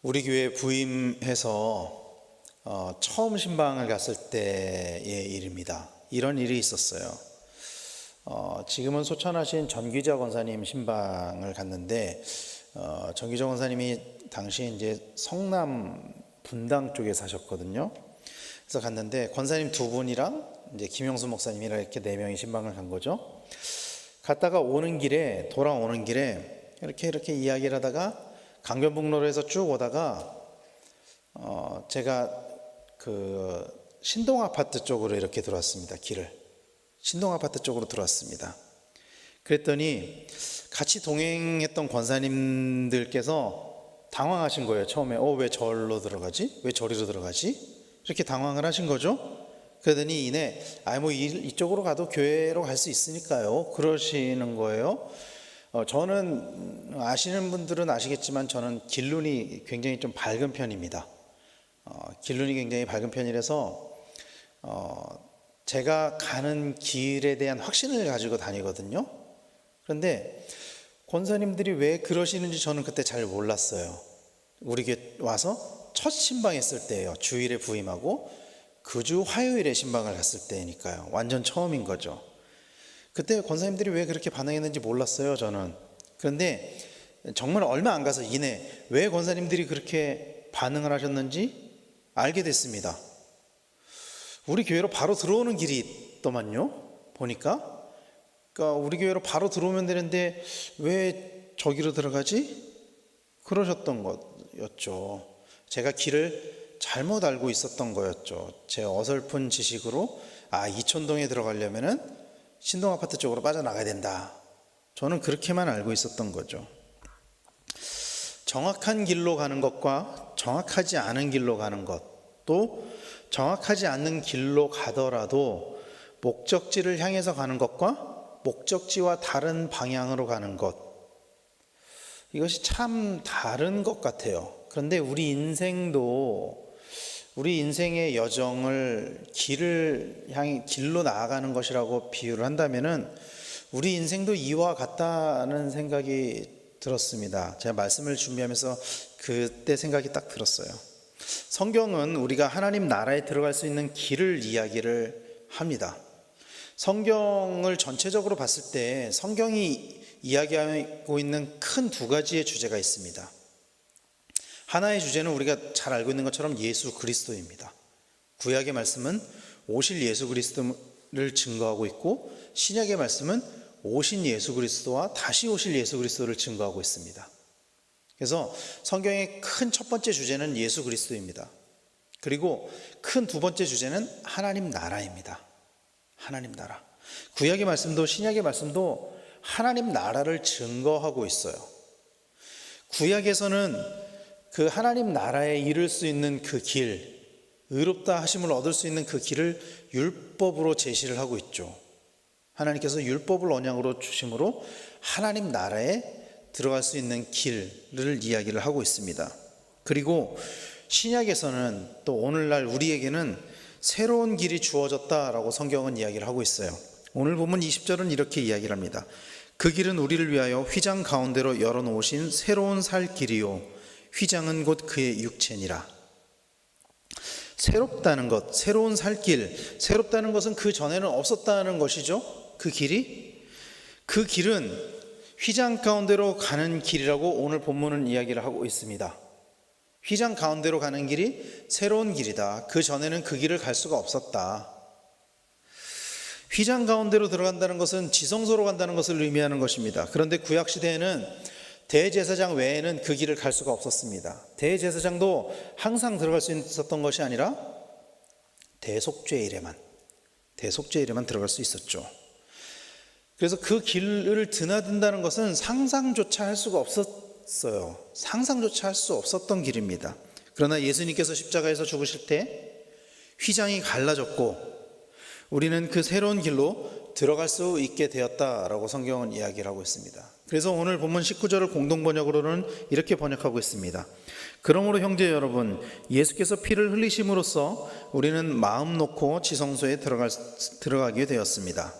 우리 교회 부임해서 처음 신방을 갔을 때의 일입니다. 이런 일이 있었어요. 지금은 소천하신 전기자 권사님 신방을 갔는데 전기자 권사님이 당시에 이제 성남 분당 쪽에 사셨거든요. 그래서 갔는데 권사님 두 분이랑 이제 김영수 목사님이랑 이렇게 네 명이 신방을 간 거죠. 갔다가 돌아오는 길에 이렇게 이야기를 하다가 강변북로에서 쭉 오다가 제가 그 신동 아파트 쪽으로 이렇게 들어왔습니다. 신동 아파트 쪽으로 들어왔습니다. 그랬더니 같이 동행했던 권사님들께서 당황하신 거예요. 처음에 왜 절로 들어가지? 왜 저리로 들어가지? 이렇게 당황을 하신 거죠. 그러더니 이내 이쪽으로 가도 교회로 갈 수 있으니까요, 그러시는 거예요. 저는 아시는 분들은 아시겠지만 저는 길눈이 굉장히 좀 밝은 편입니다. 길눈이 굉장히 밝은 편이라서 제가 가는 길에 대한 확신을 가지고 다니거든요. 그런데 권사님들이 왜 그러시는지 저는 그때 잘 몰랐어요. 우리 교회 와서 첫 신방했을 때예요. 주일에 부임하고 그 주 화요일에 신방을 갔을 때니까요. 완전 처음인 거죠. 그때 권사님들이 왜 그렇게 반응했는지 몰랐어요, 저는. 그런데 정말 얼마 안 가서 이내 왜 권사님들이 그렇게 반응을 하셨는지 알게 됐습니다. 우리 교회로 바로 들어오는 길이 있더만요. 보니까 그러니까 우리 교회로 바로 들어오면 되는데 왜 저기로 들어가지? 그러셨던 거였죠. 제가 길을 잘못 알고 있었던 거였죠. 제 어설픈 지식으로 이촌동에 들어가려면은 신동 아파트 쪽으로 빠져나가야 된다. 저는 그렇게만 알고 있었던 거죠. 정확한 길로 가는 것과 정확하지 않은 길로 가는 것, 또 정확하지 않은 길로 가더라도 목적지를 향해서 가는 것과 목적지와 다른 방향으로 가는 것, 이것이 참 다른 것 같아요. 그런데 우리 인생의 여정을 길로 나아가는 것이라고 비유를 한다면은 우리 인생도 이와 같다는 생각이 들었습니다. 제가 말씀을 준비하면서 그때 생각이 딱 들었어요. 성경은 우리가 하나님 나라에 들어갈 수 있는 길을 이야기를 합니다. 성경을 전체적으로 봤을 때 성경이 이야기하고 있는 큰 두 가지의 주제가 있습니다. 하나의 주제는 우리가 잘 알고 있는 것처럼 예수 그리스도입니다. 구약의 말씀은 오실 예수 그리스도를 증거하고 있고, 신약의 말씀은 오신 예수 그리스도와 다시 오실 예수 그리스도를 증거하고 있습니다. 그래서 성경의 큰 첫 번째 주제는 예수 그리스도입니다. 그리고 큰 두 번째 주제는 하나님 나라입니다. 하나님 나라. 구약의 말씀도 신약의 말씀도 하나님 나라를 증거하고 있어요. 구약에서는 그 하나님 나라에 이를 수 있는 그 길, 의롭다 하심을 얻을 수 있는 그 길을 율법으로 제시를 하고 있죠. 하나님께서 율법을 언약으로 주심으로 하나님 나라에 들어갈 수 있는 길을 이야기를 하고 있습니다. 그리고 신약에서는 또 오늘날 우리에게는 새로운 길이 주어졌다라고 성경은 이야기를 하고 있어요. 오늘 보면 20절은 이렇게 이야기를 합니다. 그 길은 우리를 위하여 휘장 가운데로 열어놓으신 새로운 살 길이요, 휘장은 곧 그의 육체니라. 새롭다는 것, 새로운 살길, 새롭다는 것은 그 전에는 없었다는 것이죠. 그 길은 휘장 가운데로 가는 길이라고 오늘 본문은 이야기를 하고 있습니다. 휘장 가운데로 가는 길이 새로운 길이다. 그 전에는 그 길을 갈 수가 없었다. 휘장 가운데로 들어간다는 것은 지성소로 간다는 것을 의미하는 것입니다. 그런데 구약시대에는 대제사장 외에는 그 길을 갈 수가 없었습니다. 대제사장도 항상 들어갈 수 있었던 것이 아니라 대속죄일에만 들어갈 수 있었죠. 그래서 그 길을 드나든다는 것은 상상조차 할 수가 없었어요. 상상조차 할 수 없었던 길입니다. 그러나 예수님께서 십자가에서 죽으실 때 휘장이 갈라졌고 우리는 그 새로운 길로 들어갈 수 있게 되었다라고 성경은 이야기를 하고 있습니다. 그래서 오늘 본문 19절을 공동번역으로는 이렇게 번역하고 있습니다. 그러므로 형제 여러분, 예수께서 피를 흘리심으로써 우리는 마음 놓고 지성소에 들어가게 되었습니다.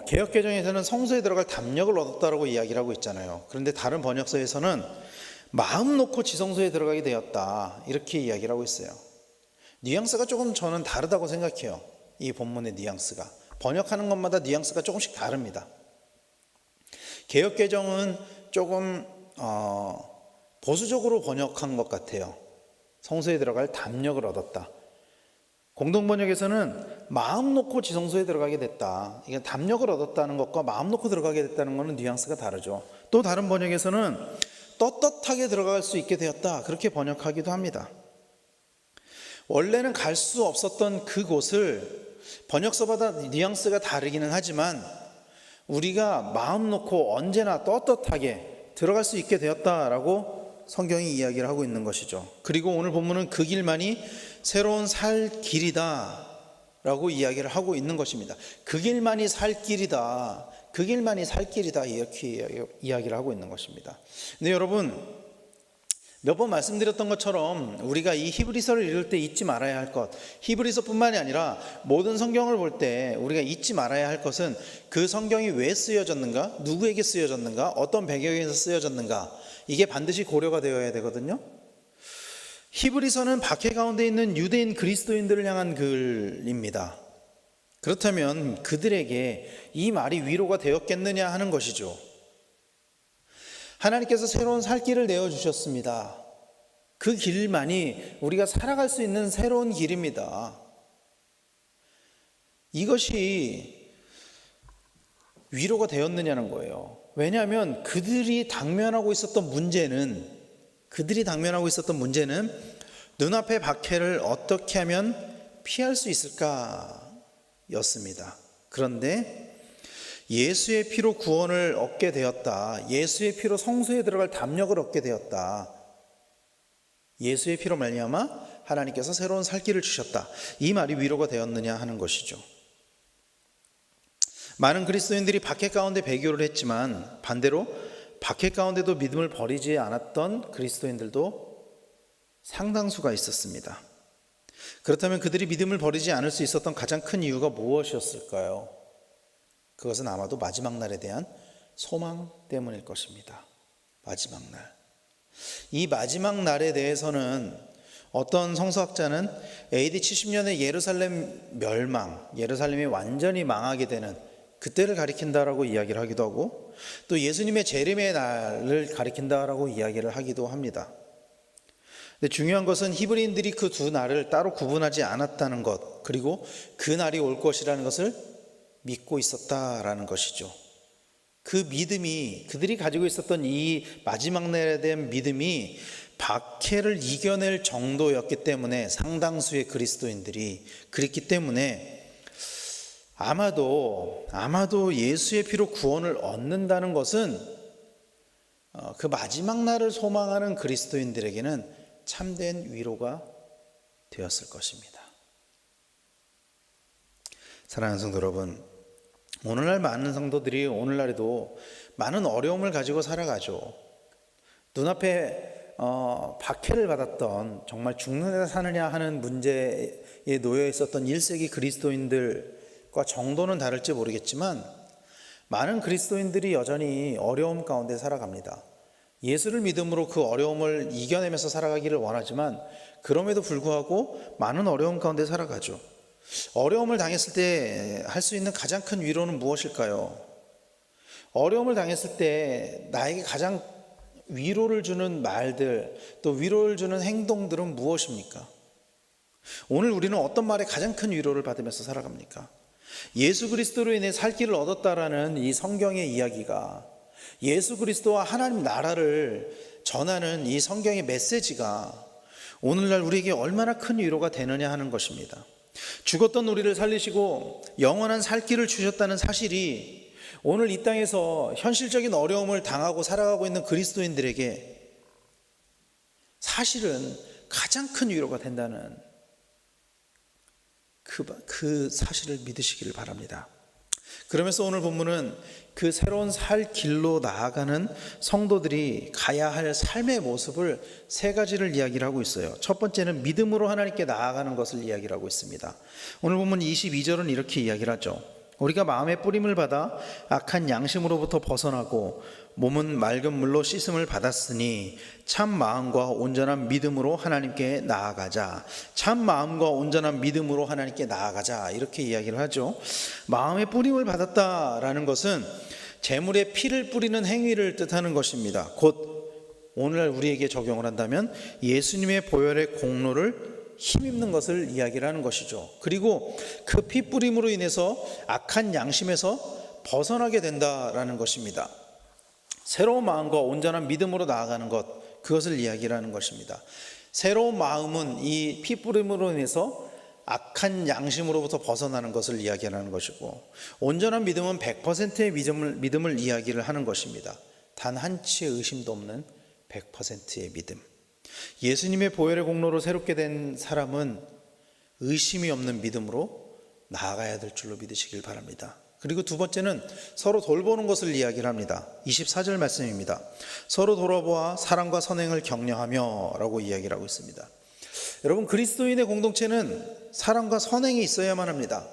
개역개정에서는 성소에 들어갈 담력을 얻었다라고 이야기를 하고 있잖아요. 그런데 다른 번역서에서는 마음 놓고 지성소에 들어가게 되었다, 이렇게 이야기를 하고 있어요. 뉘앙스가 조금 저는 다르다고 생각해요. 이 본문의 뉘앙스가 번역하는 것마다 뉘앙스가 조금씩 다릅니다. 개역개정은 조금 보수적으로 번역한 것 같아요. 성소에 들어갈 담력을 얻었다. 공동번역에서는 마음 놓고 지성소에 들어가게 됐다. 이게 담력을 얻었다는 것과 마음 놓고 들어가게 됐다는 것은 뉘앙스가 다르죠. 또 다른 번역에서는 떳떳하게 들어갈 수 있게 되었다, 그렇게 번역하기도 합니다. 원래는 갈 수 없었던 그곳을 번역서마다 뉘앙스가 다르기는 하지만 우리가 마음 놓고 언제나 떳떳하게 들어갈 수 있게 되었다라고 성경이 이야기를 하고 있는 것이죠. 그리고 오늘 본문은 그 길만이 새로운 살 길이다 라고 이야기를 하고 있는 것입니다. 그 길만이 살 길이다, 그 길만이 살 길이다, 이렇게 이야기를 하고 있는 것입니다. 근데 여러분, 몇 번 말씀드렸던 것처럼 우리가 이 히브리서를 읽을 때 잊지 말아야 할 것, 히브리서뿐만이 아니라 모든 성경을 볼 때 우리가 잊지 말아야 할 것은 그 성경이 왜 쓰여졌는가, 누구에게 쓰여졌는가, 어떤 배경에서 쓰여졌는가, 이게 반드시 고려가 되어야 되거든요. 히브리서는 박해 가운데 있는 유대인 그리스도인들을 향한 글입니다. 그렇다면 그들에게 이 말이 위로가 되었겠느냐 하는 것이죠. 하나님께서 새로운 살 길을 내어주셨습니다. 그 길만이 우리가 살아갈 수 있는 새로운 길입니다. 이것이 위로가 되었느냐는 거예요. 왜냐하면 그들이 당면하고 있었던 문제는 눈앞의 박해를 어떻게 하면 피할 수 있을까 였습니다. 그런데 예수의 피로 구원을 얻게 되었다, 예수의 피로 성소에 들어갈 담력을 얻게 되었다, 예수의 피로 말미암아 하나님께서 새로운 살 길을 주셨다, 이 말이 위로가 되었느냐 하는 것이죠. 많은 그리스도인들이 박해 가운데 배교를 했지만 반대로 박해 가운데도 믿음을 버리지 않았던 그리스도인들도 상당수가 있었습니다. 그렇다면 그들이 믿음을 버리지 않을 수 있었던 가장 큰 이유가 무엇이었을까요? 그것은 아마도 마지막 날에 대한 소망 때문일 것입니다. 마지막 날. 이 마지막 날에 대해서는 어떤 성서학자는 AD 70년에 예루살렘 멸망, 예루살렘이 완전히 망하게 되는 그때를 가리킨다라고 이야기를 하기도 하고, 또 예수님의 재림의 날을 가리킨다라고 이야기를 하기도 합니다. 근데 중요한 것은 히브리인들이 그 두 날을 따로 구분하지 않았다는 것, 그리고 그 날이 올 것이라는 것을 믿고 있었다라는 것이죠. 그 믿음이, 그들이 가지고 있었던 이 마지막 날에 대한 믿음이 박해를 이겨낼 정도였기 때문에 상당수의 그리스도인들이 그랬기 때문에 아마도 예수의 피로 구원을 얻는다는 것은 그 마지막 날을 소망하는 그리스도인들에게는 참된 위로가 되었을 것입니다. 사랑하는 성도 여러분, 오늘날 많은 성도들이 오늘날에도 많은 어려움을 가지고 살아가죠. 눈앞에 박해를 받았던, 정말 죽느냐 사느냐 하는 문제에 놓여 있었던 1세기 그리스도인들과 정도는 다를지 모르겠지만 많은 그리스도인들이 여전히 어려움 가운데 살아갑니다. 예수를 믿음으로 그 어려움을 이겨내면서 살아가기를 원하지만 그럼에도 불구하고 많은 어려움 가운데 살아가죠. 어려움을 당했을 때 할 수 있는 가장 큰 위로는 무엇일까요? 어려움을 당했을 때 나에게 가장 위로를 주는 말들, 또 위로를 주는 행동들은 무엇입니까? 오늘 우리는 어떤 말에 가장 큰 위로를 받으면서 살아갑니까? 예수 그리스도로 인해 살 길을 얻었다라는 이 성경의 이야기가, 예수 그리스도와 하나님 나라를 전하는 이 성경의 메시지가 오늘날 우리에게 얼마나 큰 위로가 되느냐 하는 것입니다. 죽었던 우리를 살리시고 영원한 살 길을 주셨다는 사실이 오늘 이 땅에서 현실적인 어려움을 당하고 살아가고 있는 그리스도인들에게 사실은 가장 큰 위로가 된다는 그 사실을 믿으시기를 바랍니다. 그러면서 오늘 본문은 그 새로운 살 길로 나아가는 성도들이 가야 할 삶의 모습을 세 가지를 이야기를 하고 있어요. 첫 번째는 믿음으로 하나님께 나아가는 것을 이야기를 하고 있습니다. 오늘 본문 22절은 이렇게 이야기를 하죠. 우리가 마음의 뿌림을 받아 악한 양심으로부터 벗어나고 몸은 맑은 물로 씻음을 받았으니 참 마음과 온전한 믿음으로 하나님께 나아가자. 참 마음과 온전한 믿음으로 하나님께 나아가자, 이렇게 이야기를 하죠. 마음의 뿌림을 받았다라는 것은 제물에 피를 뿌리는 행위를 뜻하는 것입니다. 곧 오늘날 우리에게 적용을 한다면 예수님의 보혈의 공로를 힘입는 것을 이야기를 하는 것이죠. 그리고 그 피 뿌림으로 인해서 악한 양심에서 벗어나게 된다라는 것입니다. 새로운 마음과 온전한 믿음으로 나아가는 것, 그것을 이야기를 하는 것입니다. 새로운 마음은 이 피 뿌림으로 인해서 악한 양심으로부터 벗어나는 것을 이야기하는 것이고, 온전한 믿음은 100%의 믿음을 이야기를 하는 것입니다. 단 한치의 의심도 없는 100%의 믿음. 예수님의 보혈의 공로로 새롭게 된 사람은 의심이 없는 믿음으로 나아가야 될 줄로 믿으시길 바랍니다. 그리고 두 번째는 서로 돌보는 것을 이야기를 합니다. 24절 말씀입니다. 서로 돌아보아 사랑과 선행을 격려하며 라고 이야기를 하고 있습니다. 여러분, 그리스도인의 공동체는 사랑과 선행이 있어야만 합니다.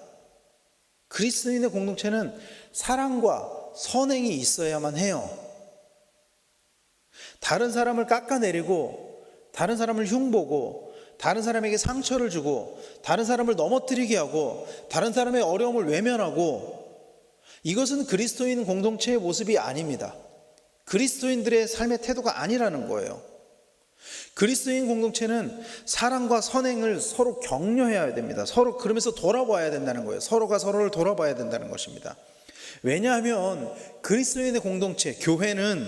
그리스도인의 공동체는 사랑과 선행이 있어야만 해요. 다른 사람을 깎아내리고, 다른 사람을 흉보고, 다른 사람에게 상처를 주고, 다른 사람을 넘어뜨리게 하고, 다른 사람의 어려움을 외면하고, 이것은 그리스도인 공동체의 모습이 아닙니다. 그리스도인들의 삶의 태도가 아니라는 거예요. 그리스도인 공동체는 사랑과 선행을 서로 격려해야 됩니다. 서로 그러면서 돌아봐야 된다는 거예요. 서로가 서로를 돌아봐야 된다는 것입니다. 왜냐하면 그리스도인의 공동체, 교회는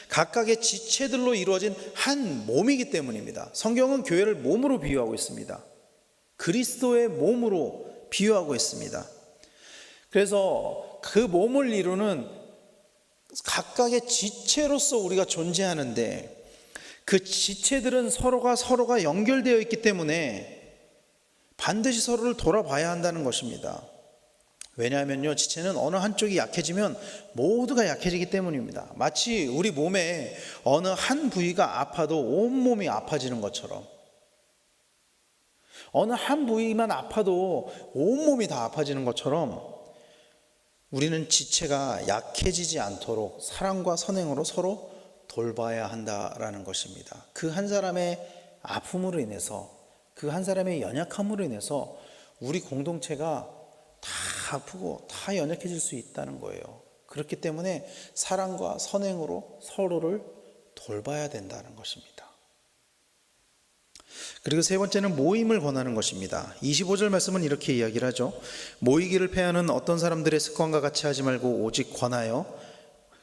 각각의 지체들로 이루어진 한 몸이기 때문입니다. 성경은 교회를 몸으로 비유하고 있습니다. 그리스도의 몸으로 비유하고 있습니다. 그래서 그 몸을 이루는 각각의 지체로서 우리가 존재하는데, 그 지체들은 서로가 연결되어 있기 때문에 반드시 서로를 돌아봐야 한다는 것입니다. 왜냐하면요, 지체는 어느 한쪽이 약해지면 모두가 약해지기 때문입니다. 마치 우리 몸에 어느 한 부위가 아파도 온몸이 아파지는 것처럼, 어느 한 부위만 아파도 온몸이 다 아파지는 것처럼, 우리는 지체가 약해지지 않도록 사랑과 선행으로 서로 돌봐야 한다라는 것입니다. 그 한 사람의 아픔으로 인해서, 그 한 사람의 연약함으로 인해서 우리 공동체가 다 아프고 다 연약해질 수 있다는 거예요. 그렇기 때문에 사랑과 선행으로 서로를 돌봐야 된다는 것입니다. 그리고 세 번째는 모임을 권하는 것입니다. 25절 말씀은 이렇게 이야기를 하죠. 모이기를 패하는 어떤 사람들의 습관과 같이 하지 말고 오직 권하여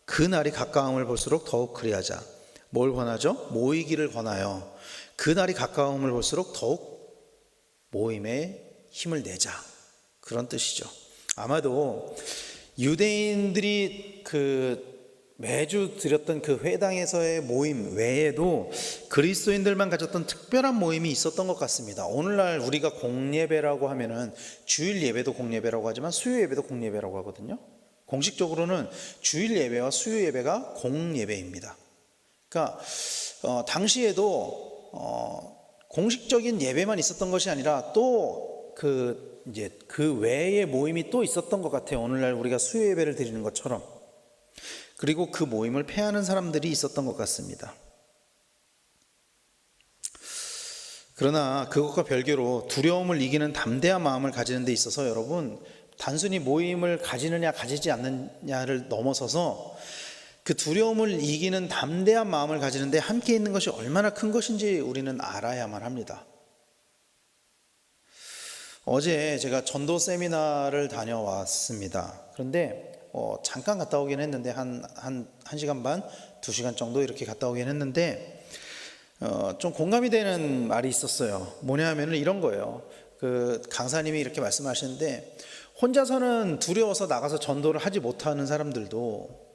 그 날이 가까움을 볼수록 더욱 그리하자. 뭘 권하죠? 모이기를 권하여 그 날이 가까움을 볼수록 더욱 모임에 힘을 내자, 그런 뜻이죠. 아마도 유대인들이 매주 드렸던 그 회당에서의 모임 외에도 그리스도인들만 가졌던 특별한 모임이 있었던 것 같습니다. 오늘날 우리가 공예배라고 하면은 주일 예배도 공예배라고 하지만 수요 예배도 공예배라고 하거든요. 공식적으로는 주일 예배와 수요 예배가 공예배입니다. 그러니까 당시에도 공식적인 예배만 있었던 것이 아니라 또 그 외의 모임이 또 있었던 것 같아요. 오늘날 우리가 수요 예배를 드리는 것처럼. 그리고 그 모임을 패하는 사람들이 있었던 것 같습니다. 그러나 그것과 별개로 두려움을 이기는 담대한 마음을 가지는 데 있어서 여러분, 단순히 모임을 가지느냐 가지지 않느냐를 넘어서서 그 두려움을 이기는 담대한 마음을 가지는 데 함께 있는 것이 얼마나 큰 것인지 우리는 알아야만 합니다. 어제 제가 전도 세미나를 다녀왔습니다. 그런데 잠깐 갔다 오긴 했는데 한 1시간 반, 2시간 정도 이렇게 갔다 오긴 했는데 좀 공감이 되는 말이 있었어요. 뭐냐 하면은 이런 거예요. 그 강사님이 이렇게 말씀하시는데, 혼자서는 두려워서 나가서 전도를 하지 못하는 사람들도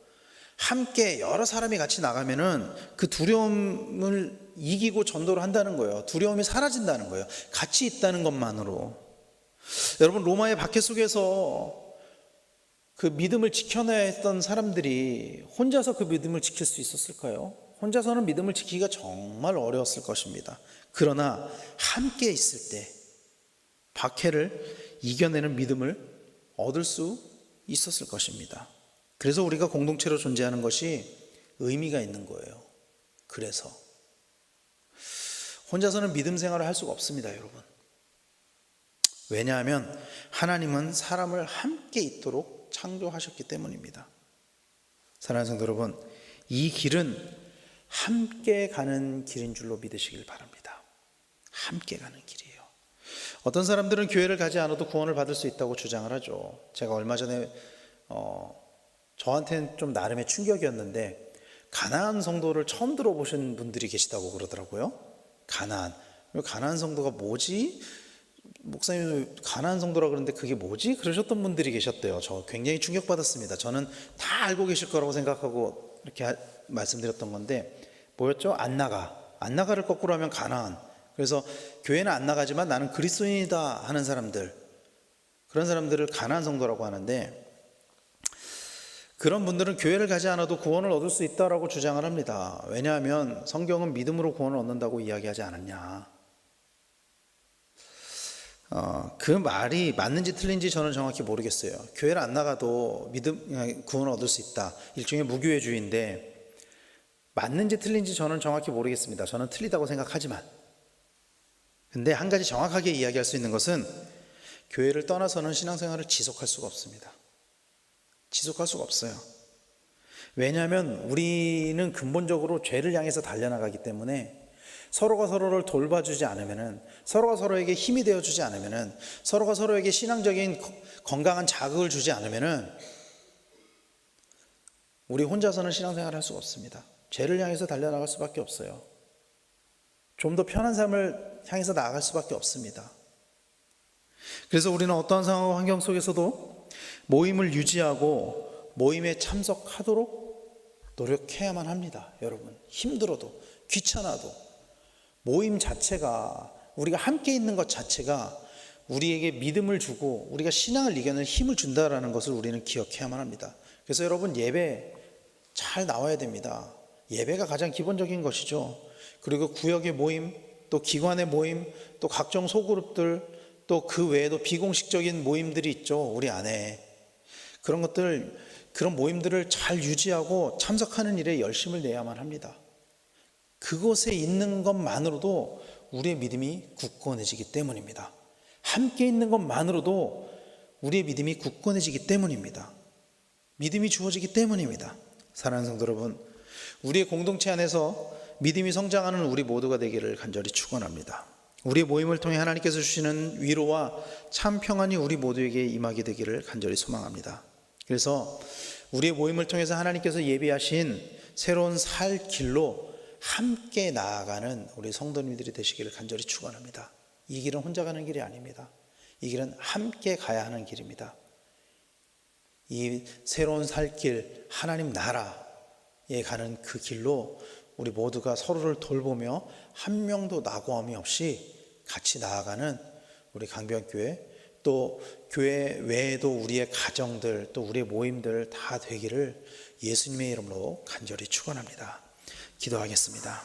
함께 여러 사람이 같이 나가면은 그 두려움을 이기고 전도를 한다는 거예요. 두려움이 사라진다는 거예요. 같이 있다는 것만으로. 여러분, 로마의 박해 속에서 그 믿음을 지켜내야 했던 사람들이 혼자서 그 믿음을 지킬 수 있었을까요? 혼자서는 믿음을 지키기가 정말 어려웠을 것입니다. 그러나 함께 있을 때 박해를 이겨내는 믿음을 얻을 수 있었을 것입니다. 그래서 우리가 공동체로 존재하는 것이 의미가 있는 거예요. 그래서 혼자서는 믿음 생활을 할 수가 없습니다, 여러분. 왜냐하면 하나님은 사람을 함께 있도록 창조하셨기 때문입니다. 사랑하는 성도 여러분, 이 길은 함께 가는 길인 줄로 믿으시길 바랍니다. 함께 가는 길이에요. 어떤 사람들은 교회를 가지 않아도 구원을 받을 수 있다고 주장을 하죠. 제가 얼마 전에 저한테는 좀 나름의 충격이었는데, 가나안 성도를 처음 들어보신 분들이 계시다고 그러더라고요. 가나안 성도가 뭐지? 목사님 가나안 성도라 그러는데 그게 뭐지? 그러셨던 분들이 계셨대요. 저 굉장히 충격받았습니다. 저는 다 알고 계실 거라고 생각하고 이렇게 말씀드렸던 건데, 뭐였죠? 안 나가를 거꾸로 하면 가나안. 그래서 교회는 안 나가지만 나는 그리스도인이다 하는 사람들, 그런 사람들을 가나안 성도라고 하는데, 그런 분들은 교회를 가지 않아도 구원을 얻을 수 있다라고 주장을 합니다. 왜냐하면 성경은 믿음으로 구원을 얻는다고 이야기하지 않았냐. 그 말이 맞는지 틀린지 저는 정확히 모르겠어요. 교회를 안 나가도 구원을 얻을 수 있다, 일종의 무교회주의인데, 맞는지 틀린지 저는 정확히 모르겠습니다. 저는 틀리다고 생각하지만, 근데 한 가지 정확하게 이야기할 수 있는 것은 교회를 떠나서는 신앙생활을 지속할 수가 없습니다. 지속할 수가 없어요. 왜냐하면 우리는 근본적으로 죄를 향해서 달려나가기 때문에, 서로가 서로를 돌봐주지 않으면은, 서로가 서로에게 힘이 되어주지 않으면은, 서로가 서로에게 신앙적인 건강한 자극을 주지 않으면은 우리 혼자서는 신앙생활을 할 수가 없습니다. 죄를 향해서 달려나갈 수밖에 없어요. 좀 더 편한 삶을 향해서 나아갈 수밖에 없습니다. 그래서 우리는 어떠한 상황과 환경 속에서도 모임을 유지하고 모임에 참석하도록 노력해야만 합니다. 여러분, 힘들어도 귀찮아도 모임 자체가, 우리가 함께 있는 것 자체가 우리에게 믿음을 주고 우리가 신앙을 이겨낼 힘을 준다라는 것을 우리는 기억해야만 합니다. 그래서 여러분, 예배 잘 나와야 됩니다. 예배가 가장 기본적인 것이죠. 그리고 구역의 모임, 또 기관의 모임, 또 각종 소그룹들, 또 그 외에도 비공식적인 모임들이 있죠, 우리 안에. 그런 모임들을 잘 유지하고 참석하는 일에 열심을 내야만 합니다. 그곳에 있는 것만으로도 우리의 믿음이 굳건해지기 때문입니다. 함께 있는 것만으로도 우리의 믿음이 굳건해지기 때문입니다. 믿음이 주어지기 때문입니다. 사랑하는 성도 여러분, 우리의 공동체 안에서 믿음이 성장하는 우리 모두가 되기를 간절히 축원합니다. 우리의 모임을 통해 하나님께서 주시는 위로와 참 평안이 우리 모두에게 임하게 되기를 간절히 소망합니다. 그래서 우리의 모임을 통해서 하나님께서 예비하신 새로운 살 길로 함께 나아가는 우리 성도님들이 되시기를 간절히 축원합니다. 이 길은 혼자 가는 길이 아닙니다. 이 길은 함께 가야 하는 길입니다. 이 새로운 살 길, 하나님 나라에 가는 그 길로 우리 모두가 서로를 돌보며 한 명도 낙오함이 없이 같이 나아가는 우리 강변교회, 또 교회 외에도 우리의 가정들, 또 우리의 모임들 다 되기를 예수님의 이름으로 간절히 축원합니다. 기도하겠습니다.